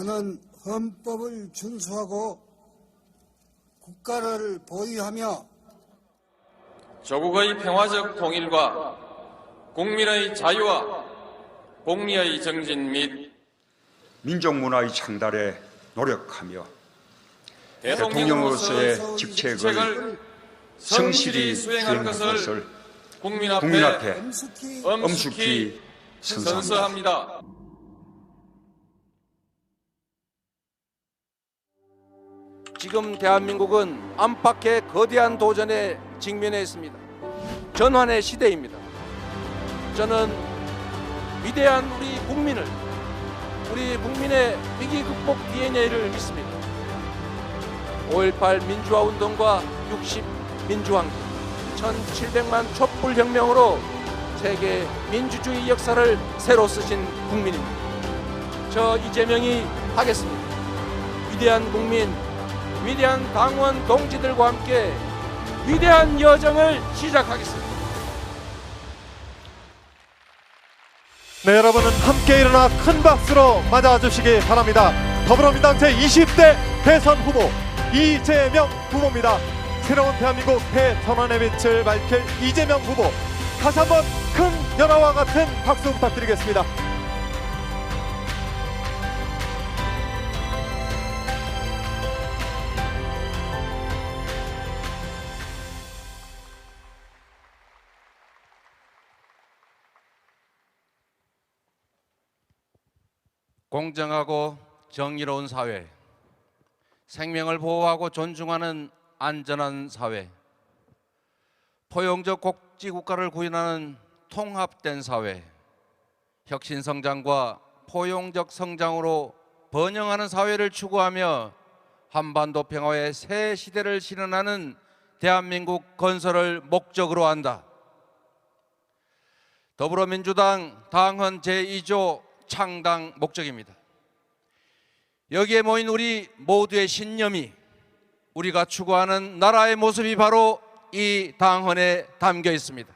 나는 헌법을 준수하고 국가를 보위하며 조국의 평화적 통일과 국민의 자유와 공리의 정진 및 민족문화의 창달에 노력하며 대통령으로서의 대통령으로서의 직책을 성실히 수행할 것을 국민 국민 앞에 앞에 엄숙히 엄숙히 선서합니다. 선서합니다. 지금 대한민국은 안팎의 거대한 도전에 직면해 있습니다. 전환의 시대입니다. 저는 위대한 우리 국민의 위기 극복 DNA를 믿습니다. 5.18 민주화 운동과 60 민주항쟁, 1700만 촛불혁명으로 세계 민주주의 역사를 새로 쓰신 국민입니다. 저 이재명이 하겠습니다. 위대한 국민, 위대한 당원 동지들과 함께 위대한 여정을 시작하겠습니다. 네, 여러분은 함께 일어나 큰 박수로 맞아주시기 바랍니다. 더불어민주당 제20대 대선 후보 이재명 후보입니다. 새로운 대한민국 대전환의 빛을 밝힐 이재명 후보, 다시 한번 큰 열화와 같은 박수 부탁드리겠습니다. 공정하고 정의로운 사회, 생명을 보호하고 존중하는 안전한 사회, 포용적 복지국가를 구현하는 통합된 사회, 혁신성장과 포용적 성장으로 번영하는 사회를 추구하며 한반도 평화의 새 시대를 실현하는 대한민국 건설을 목적으로 한다. 더불어민주당 당헌 제2조 창당 목적입니다. 여기에 모인 우리 모두의 신념이, 우리가 추구하는 나라의 모습이 바로 이 당헌에 담겨 있습니다.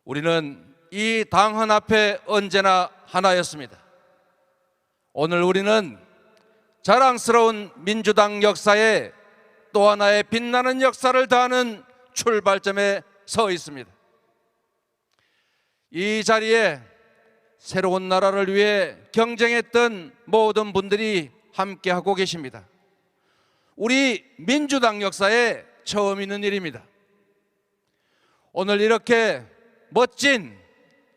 우리는 이 당헌 앞에 언제나 하나였습니다. 오늘 우리는 자랑스러운 민주당 역사에 또 하나의 빛나는 역사를 더하는 출발점에 서 있습니다. 이 자리에 새로운 나라를 위해 경쟁했던 모든 분들이 함께하고 계십니다. 우리 민주당 역사에 처음 있는 일입니다. 오늘 이렇게 멋진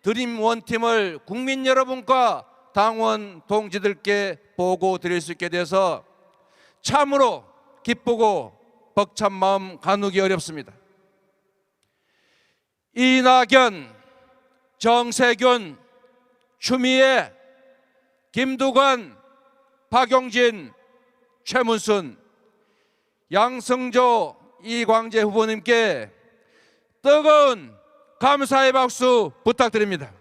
드림 원팀을 국민 여러분과 당원 동지들께 보고 드릴 수 있게 돼서 참으로 기쁘고 벅찬 마음 가누기 어렵습니다. 이낙연, 정세균, 추미애, 김두관, 박용진, 최문순, 양승조, 이광재 후보님께 뜨거운 감사의 박수 부탁드립니다.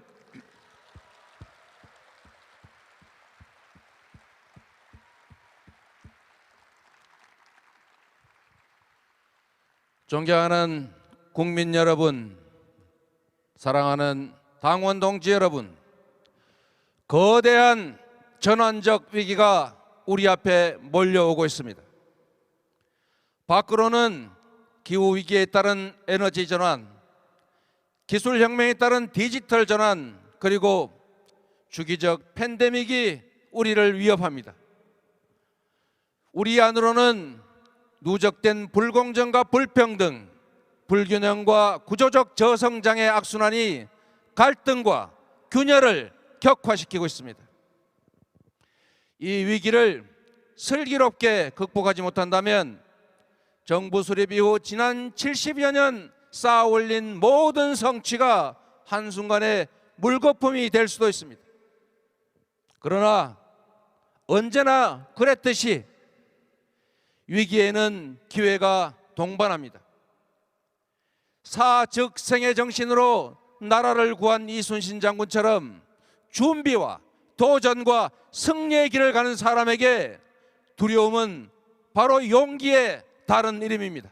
존경하는 국민 여러분, 사랑하는 당원 동지 여러분, 거대한 전환적 위기가 우리 앞에 몰려오고 있습니다. 밖으로는 기후위기에 따른 에너지 전환, 기술혁명에 따른 디지털 전환, 그리고 주기적 팬데믹이 우리를 위협합니다. 우리 안으로는 누적된 불공정과 불평등, 불균형과 구조적 저성장의 악순환이 갈등과 균열을 격화시키고 있습니다. 이 위기를 슬기롭게 극복하지 못한다면 정부 수립 이후 지난 70여 년 쌓아 올린 모든 성취가 한순간에 물거품이 될 수도 있습니다. 그러나 언제나 그랬듯이 위기에는 기회가 동반합니다. 사즉생의 정신으로 나라를 구한 이순신 장군처럼 준비와 도전과 승리의 길을 가는 사람에게 두려움은 바로 용기의 다른 이름입니다.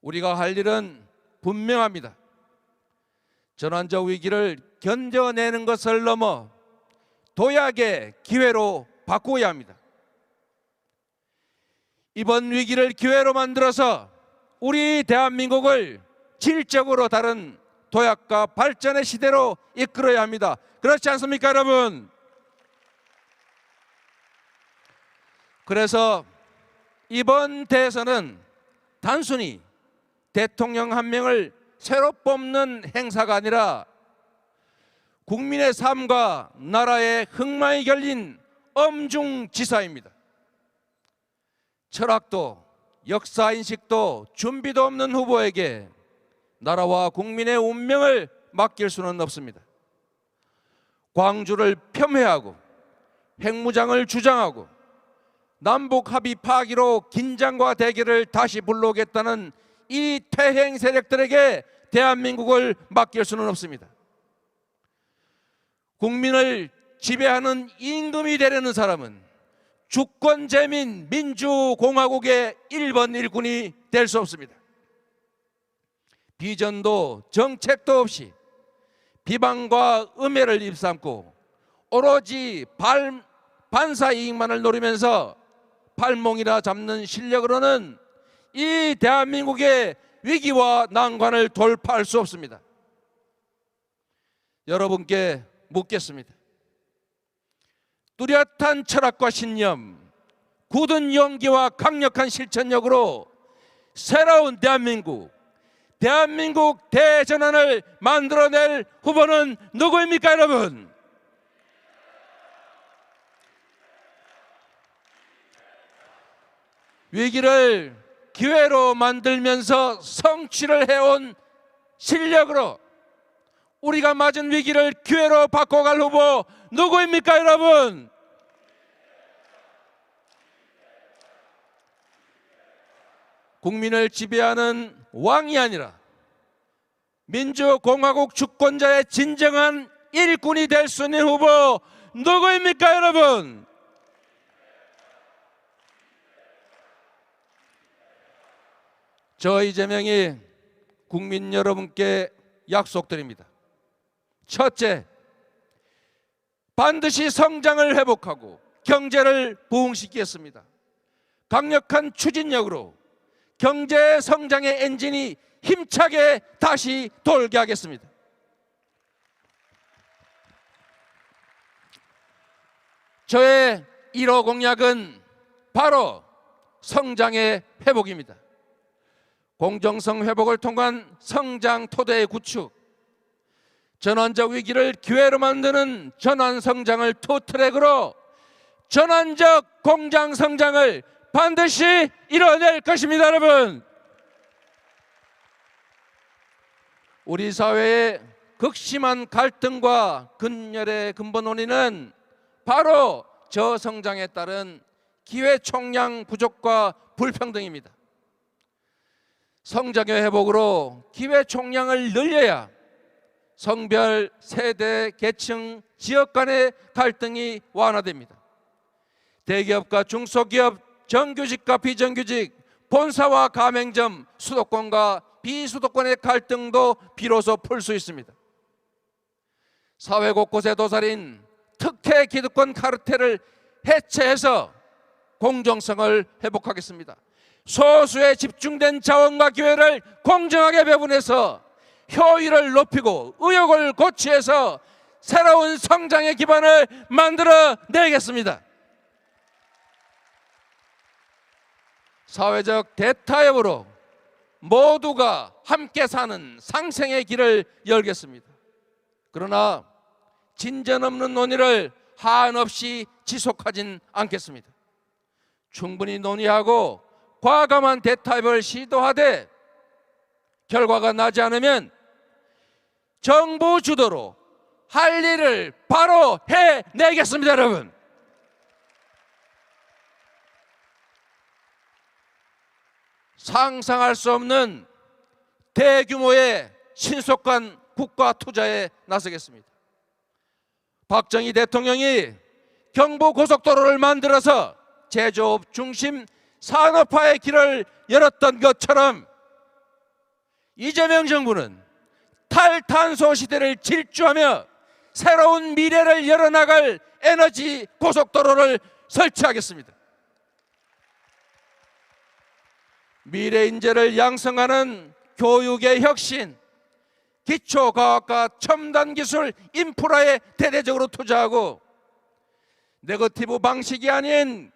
우리가 할 일은 분명합니다. 전환적 위기를 견뎌내는 것을 넘어 도약의 기회로 바꾸어야 합니다. 이번 위기를 기회로 만들어서 우리 대한민국을 질적으로 다른 도약과 발전의 시대로 이끌어야 합니다. 그렇지 않습니까, 여러분? 그래서 이번 대선은 단순히 대통령 한 명을 새로 뽑는 행사가 아니라 국민의 삶과 나라의 흥망이 걸린 엄중지사입니다. 철학도 역사인식도 준비도 없는 후보에게 나라와 국민의 운명을 맡길 수는 없습니다. 광주를 폄훼하고 핵무장을 주장하고 남북 합의 파기로 긴장과 대결을 다시 불러오겠다는 이 퇴행 세력들에게 대한민국을 맡길 수는 없습니다. 국민을 지배하는 임금이 되려는 사람은 주권재민 민주공화국의 1번 일꾼이 될 수 없습니다. 비전도 정책도 없이 비방과 음해를 입삼고 오로지 반사 이익만을 노리면서 발몽이나 잡는 실력으로는 이 대한민국의 위기와 난관을 돌파할 수 없습니다. 여러분께 묻겠습니다. 뚜렷한 철학과 신념, 굳은 용기와 강력한 실천력으로 새로운 대한민국 대전환을 만들어낼 후보는 누구입니까, 여러분? 위기를 기회로 만들면서 성취를 해온 실력으로 우리가 맞은 위기를 기회로 바꿔갈 후보 누구입니까, 여러분? 국민을 지배하는 왕이 아니라 민주공화국 주권자의 진정한 일꾼이 될 수 있는 후보 누구입니까, 여러분? 저 이재명이 국민 여러분께 약속드립니다. 첫째, 반드시 성장을 회복하고 경제를 부흥시키겠습니다. 강력한 추진력으로 경제 성장의 엔진이 힘차게 다시 돌게 하겠습니다. 저의 1호 공약은 바로 성장의 회복입니다. 공정성 회복을 통한 성장 토대의 구축, 전환적 위기를 기회로 만드는 전환 성장을 투트랙으로 전환적 공장 성장을 반드시 이뤄낼 것입니다, 여러분. 우리 사회의 극심한 갈등과 근열의 근본 원인은 바로 저성장에 따른 기회 총량 부족과 불평등입니다. 성장의 회복으로 기회 총량을 늘려야 성별, 세대, 계층, 지역 간의 갈등이 완화됩니다. 대기업과 중소기업, 정규직과 비정규직, 본사와 가맹점, 수도권과 비수도권의 갈등도 비로소 풀 수 있습니다. 사회 곳곳에 도사린 특혜 기득권 카르텔을 해체해서 공정성을 회복하겠습니다. 소수에 집중된 자원과 기회를 공정하게 배분해서 효율을 높이고 의욕을 고취해서 새로운 성장의 기반을 만들어 내겠습니다. 사회적 대타협으로 모두가 함께 사는 상생의 길을 열겠습니다. 그러나 진전 없는 논의를 한없이 지속하진 않겠습니다. 충분히 논의하고 과감한 대타협을 시도하되 결과가 나지 않으면 정부 주도로 할 일을 바로 해내겠습니다, 여러분. 상상할 수 없는 대규모의 신속한 국가 투자에 나서겠습니다. 박정희 대통령이 경부고속도로를 만들어서 제조업 중심 산업화의 길을 열었던 것처럼 이재명 정부는 탈탄소 시대를 질주하며 새로운 미래를 열어나갈 에너지 고속도로를 설치하겠습니다. 미래 인재를 양성하는 교육의 혁신, 기초과학과 첨단기술 인프라에 대대적으로 투자하고 네거티브 방식이 아닌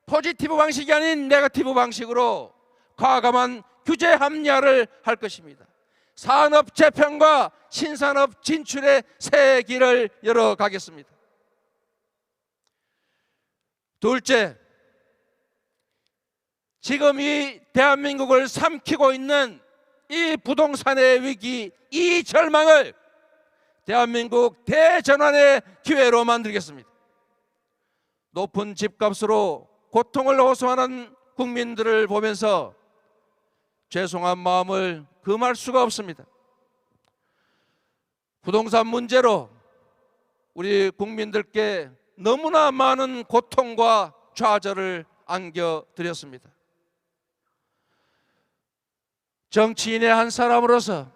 포지티브 방식이 아닌 네거티브 방식으로 과감한 규제 합리화를 할 것입니다. 산업 재편과 신산업 진출의 새 길을 열어가겠습니다. 둘째, 지금 이 대한민국을 삼키고 있는 이 부동산의 위기, 이 절망을 대한민국 대전환의 기회로 만들겠습니다. 높은 집값으로 고통을 호소하는 국민들을 보면서 죄송한 마음을 금할 수가 없습니다. 부동산 문제로 우리 국민들께 너무나 많은 고통과 좌절을 안겨드렸습니다. 정치인의 한 사람으로서,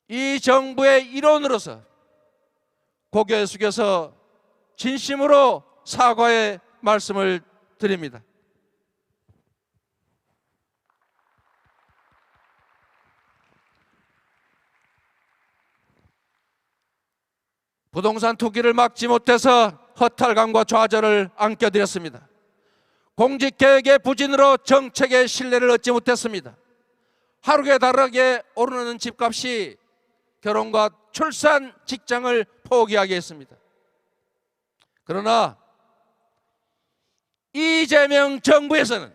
이 정부의 일원으로서 고개 숙여서 진심으로 사과의 말씀을 드립니다. 부동산 투기를 막지 못해서 허탈감과 좌절을 안겨드렸습니다. 공직개혁의 부진으로 정책의 신뢰를 얻지 못했습니다. 하루에 다르게 오르는 집값이 결혼과 출산, 직장을 포기하게 했습니다. 그러나 이재명 정부에서는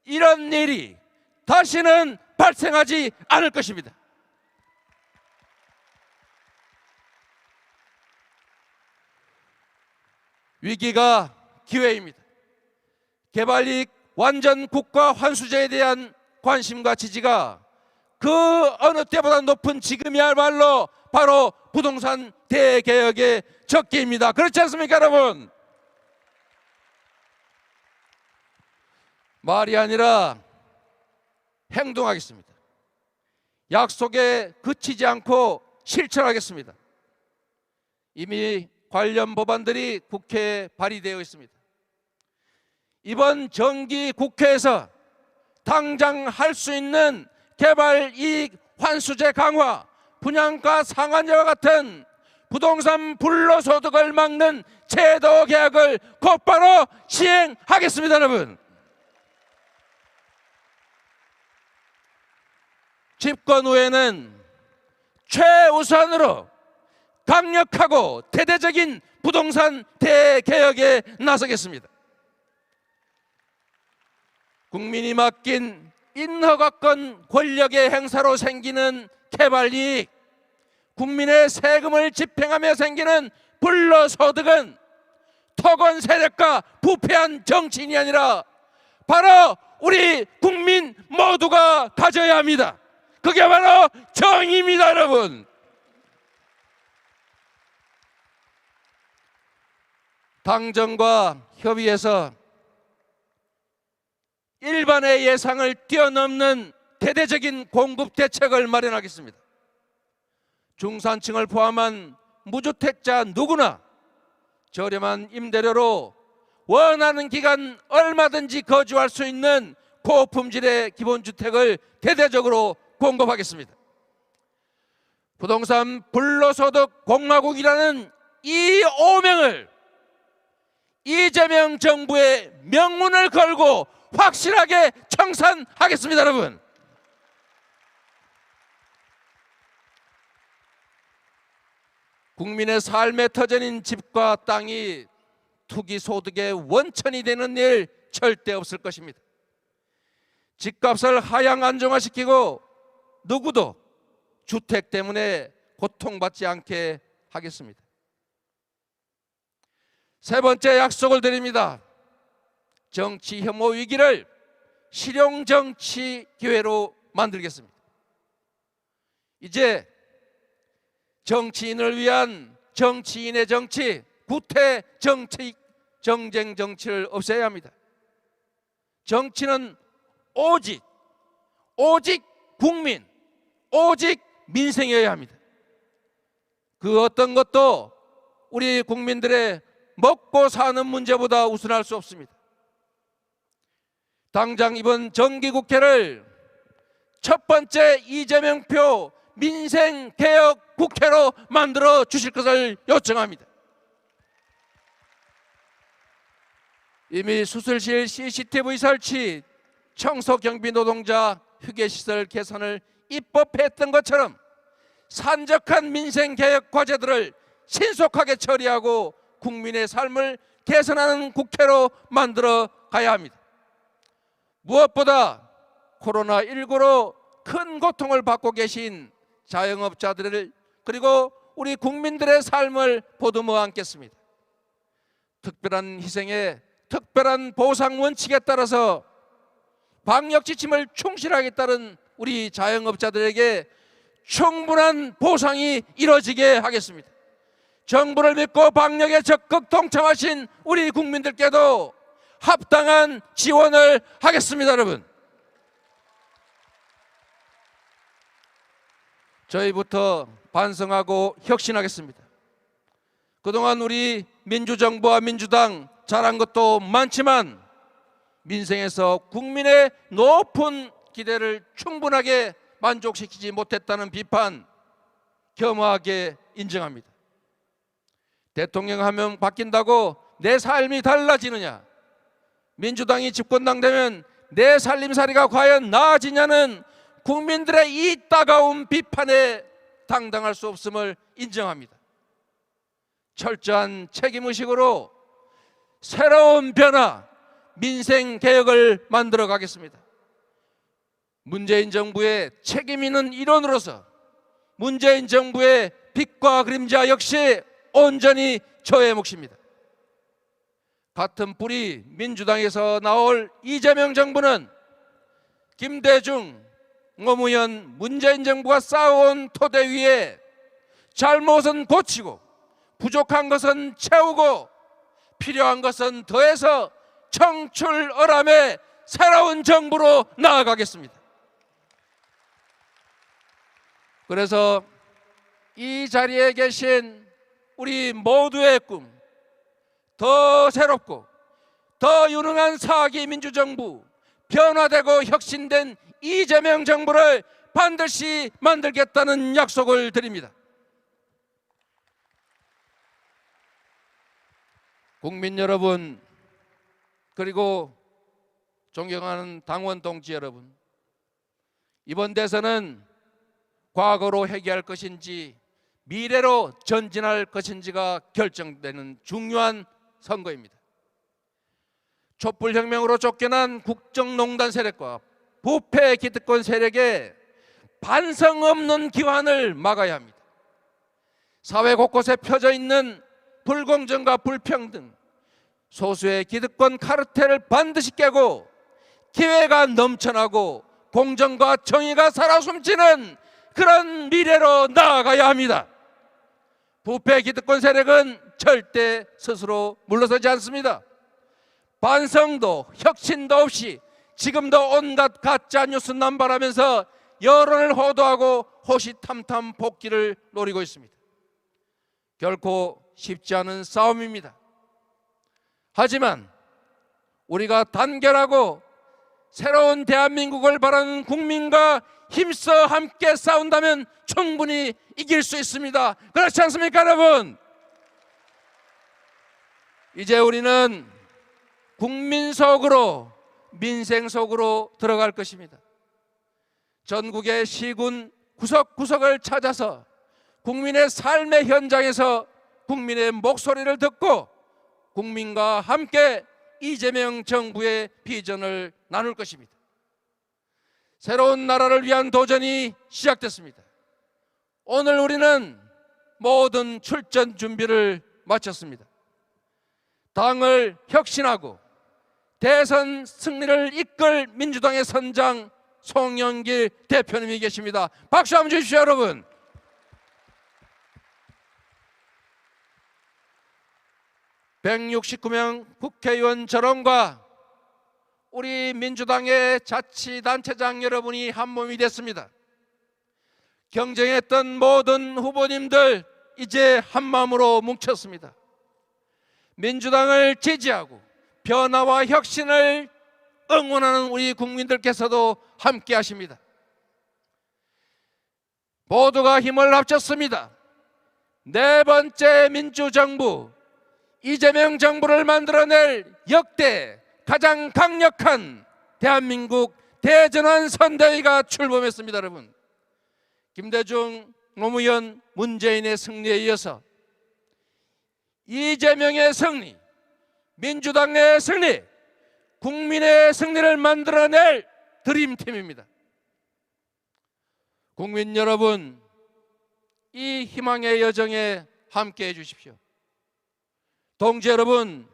이런 일이 다시는 발생하지 않을 것입니다. 위기가 기회입니다. 개발이익 완전 국가 환수제에 대한 관심과 지지가 그 어느 때보다 높은 지금이야말로 바로 부동산 대개혁의 적기입니다. 그렇지 않습니까, 여러분? 말이 아니라 행동하겠습니다. 약속에 그치지 않고 실천하겠습니다. 이미 관련 법안들이 국회에 발의되어 있습니다. 이번 정기 국회에서 당장 할 수 있는 개발이익 환수제 강화, 분양가 상한제와 같은 부동산 불로소득을 막는 제도 개혁을 곧바로 시행하겠습니다, 여러분. 집권 후에는 최우선으로 강력하고 대대적인 부동산 대개혁에 나서겠습니다. 국민이 맡긴 인허가권 권력의 행사로 생기는 개발이익, 국민의 세금을 집행하며 생기는 불로소득은 토건 세력과 부패한 정치인이 아니라 바로 우리 국민 모두가 가져야 합니다. 그게 바로 정의입니다, 여러분. 당정과 협의해서 일반의 예상을 뛰어넘는 대대적인 공급 대책을 마련하겠습니다. 중산층을 포함한 무주택자 누구나 저렴한 임대료로 원하는 기간 얼마든지 거주할 수 있는 고품질의 기본주택을 대대적으로 공급하겠습니다. 부동산 불로소득 공화국이라는 이 오명을 이재명 정부의 명문을 걸고 확실하게 청산하겠습니다, 여러분. 국민의 삶의 터전인 집과 땅이 투기 소득의 원천이 되는 일 절대 없을 것입니다. 집값을 하향 안정화시키고 누구도 주택 때문에 고통받지 않게 하겠습니다. 세 번째 약속을 드립니다. 정치 혐오 위기를 실용 정치 기회로 만들겠습니다. 이제 정치인을 위한 정치인의 정치, 구태 정치, 정쟁 정치를 없애야 합니다. 정치는 오직 국민, 오직 민생이어야 합니다. 그 어떤 것도 우리 국민들의 먹고 사는 문제보다 우선할 수 없습니다. 당장 이번 정기국회를 첫 번째 이재명표 민생개혁 국회로 만들어 주실 것을 요청합니다. 이미 수술실 CCTV 설치, 청소경비 노동자 휴게시설 개선을 입법했던 것처럼 산적한 민생개혁 과제들을 신속하게 처리하고 국민의 삶을 개선하는 국회로 만들어 가야 합니다. 무엇보다 코로나19로 큰 고통을 받고 계신 자영업자들을 그리고 우리 국민들의 삶을 보듬어 안겠습니다. 특별한 희생에 특별한 보상 원칙에 따라서 방역 지침을 충실하게 따른 우리 자영업자들에게 충분한 보상이 이루어지게 하겠습니다. 정부를 믿고 방역에 적극 동참하신 우리 국민들께도 합당한 지원을 하겠습니다. 여러분, 저희부터 반성하고 혁신하겠습니다. 그동안 우리 민주정부와 민주당 잘한 것도 많지만 민생에서 국민의 높은 기대를 충분하게 만족시키지 못했다는 비판 겸허하게 인정합니다. 대통령 한 명 바뀐다고 내 삶이 달라지느냐, 민주당이 집권당 되면 내 살림살이가 과연 나아지냐는 국민들의 이 따가운 비판에 당당할 수 없음을 인정합니다. 철저한 책임의식으로 새로운 변화, 민생개혁을 만들어 가겠습니다. 문재인 정부의 책임 있는 일원으로서 문재인 정부의 빛과 그림자 역시 온전히 저의 몫입니다. 같은 뿌리 민주당에서 나올 이재명 정부는 김대중, 노무현, 문재인 정부가 쌓아온 토대 위에 잘못은 고치고 부족한 것은 채우고 필요한 것은 더해서 청출어람의 새로운 정부로 나아가겠습니다. 그래서 이 자리에 계신 우리 모두의 꿈, 더 새롭고 더 유능한 4기 민주정부, 변화되고 혁신된 이재명 정부를 반드시 만들겠다는 약속을 드립니다. 국민 여러분, 그리고 존경하는 당원 동지 여러분, 이번 대선은 과거로 회귀할 것인지 미래로 전진할 것인지가 결정되는 중요한 선거입니다. 촛불혁명으로 쫓겨난 국정농단 세력과 부패 기득권 세력의 반성 없는 기환을 막아야 합니다. 사회 곳곳에 펴져 있는 불공정과 불평등, 소수의 기득권 카르텔을 반드시 깨고 기회가 넘쳐나고 공정과 정의가 살아 숨지는 그런 미래로 나아가야 합니다. 부패 기득권 세력은 절대 스스로 물러서지 않습니다. 반성도 혁신도 없이 지금도 온갖 가짜 뉴스 남발하면서 여론을 호도하고 호시탐탐 복귀를 노리고 있습니다. 결코 쉽지 않은 싸움입니다. 하지만 우리가 단결하고 새로운 대한민국을 바라는 국민과 힘써 함께 싸운다면 충분히 이길 수 있습니다. 그렇지 않습니까, 여러분? 이제 우리는 국민 속으로, 민생 속으로 들어갈 것입니다. 전국의 시군 구석구석을 찾아서 국민의 삶의 현장에서 국민의 목소리를 듣고 국민과 함께 이재명 정부의 비전을 나눌 것입니다. 새로운 나라를 위한 도전이 시작됐습니다. 오늘 우리는 모든 출전 준비를 마쳤습니다. 당을 혁신하고 대선 승리를 이끌 민주당의 선장 송영길 대표님이 계십니다. 박수 한번 주십시오, 여러분. (169명) 국회의원 전원과 우리 민주당의 자치단체장 여러분이 한 몸이 됐습니다. 경쟁했던 모든 후보님들 이제 한마음으로 뭉쳤습니다. 민주당을 지지하고 변화와 혁신을 응원하는 우리 국민들께서도 함께 하십니다. 모두가 힘을 합쳤습니다. 네 번째 민주정부 이재명 정부를 만들어낼 역대 가장 강력한 대한민국 대전환 선대위가 출범했습니다. 여러분, 김대중, 노무현, 문재인의 승리에 이어서 이재명의 승리, 민주당의 승리, 국민의 승리를 만들어낼 드림팀입니다. 국민 여러분, 이 희망의 여정에 함께해 주십시오. 동지 여러분,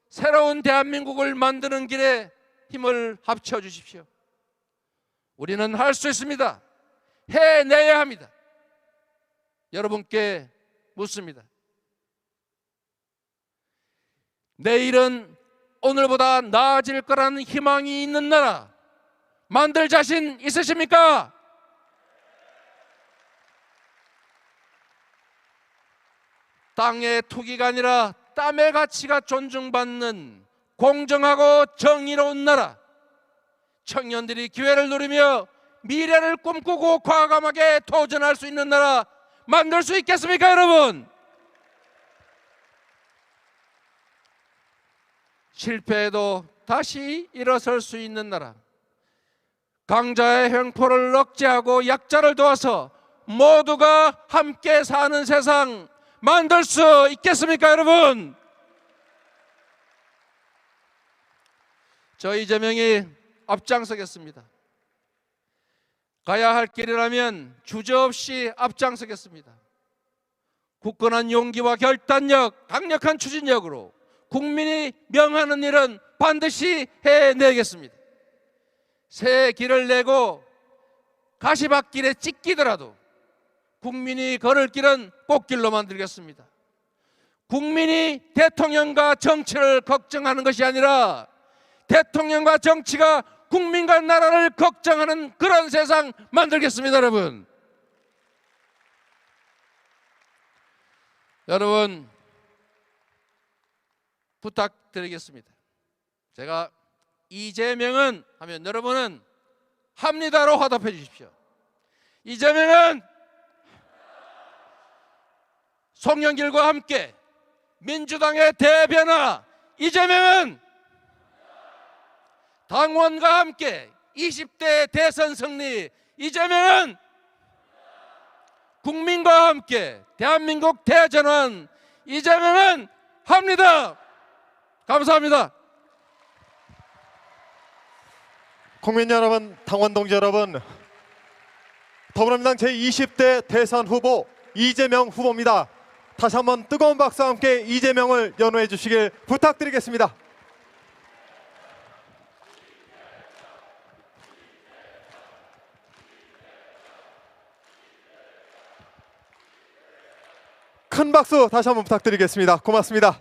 새로운 대한민국을 만드는 길에 힘을 합쳐 주십시오. 우리는 할 수 있습니다. 해내야 합니다. 여러분께 묻습니다. 내일은 오늘보다 나아질 거라는 희망이 있는 나라 만들 자신 있으십니까? 땅의 투기가 아니라 땀의 가치가 존중받는 공정하고 정의로운 나라, 청년들이 기회를 누리며 미래를 꿈꾸고 과감하게 도전할 수 있는 나라 만들 수 있겠습니까, 여러분? 실패해도 다시 일어설 수 있는 나라, 강자의 횡포를 억제하고 약자를 도와서 모두가 함께 사는 세상 만들 수 있겠습니까, 여러분? 저 이재명이 앞장서겠습니다. 가야 할 길이라면 주저없이 앞장서겠습니다. 굳건한 용기와 결단력, 강력한 추진력으로 국민이 명하는 일은 반드시 해내겠습니다. 새 길을 내고 가시밭길에 찢기더라도 국민이 걸을 길은 꽃길로 만들겠습니다. 국민이 대통령과 정치를 걱정하는 것이 아니라 대통령과 정치가 국민과 나라를 걱정하는 그런 세상 만들겠습니다, 여러분. 여러분, 부탁드리겠습니다. 제가 이재명은 하면 여러분은 합니다로 화답해 주십시오. 이재명은 송영길과 함께 민주당의 대변화, 이재명은 당원과 함께 20대 대선 승리, 이재명은 국민과 함께 대한민국 대전환, 이재명은 합니다. 감사합니다. 국민 여러분, 당원 동지 여러분, 더불어민주당 제20대 대선 후보 이재명 후보입니다. 다시 한번 뜨거운 박수와 함께 이재명을 연호해 주시길 부탁드리겠습니다. 큰 박수 다시 한번 부탁드리겠습니다. 고맙습니다.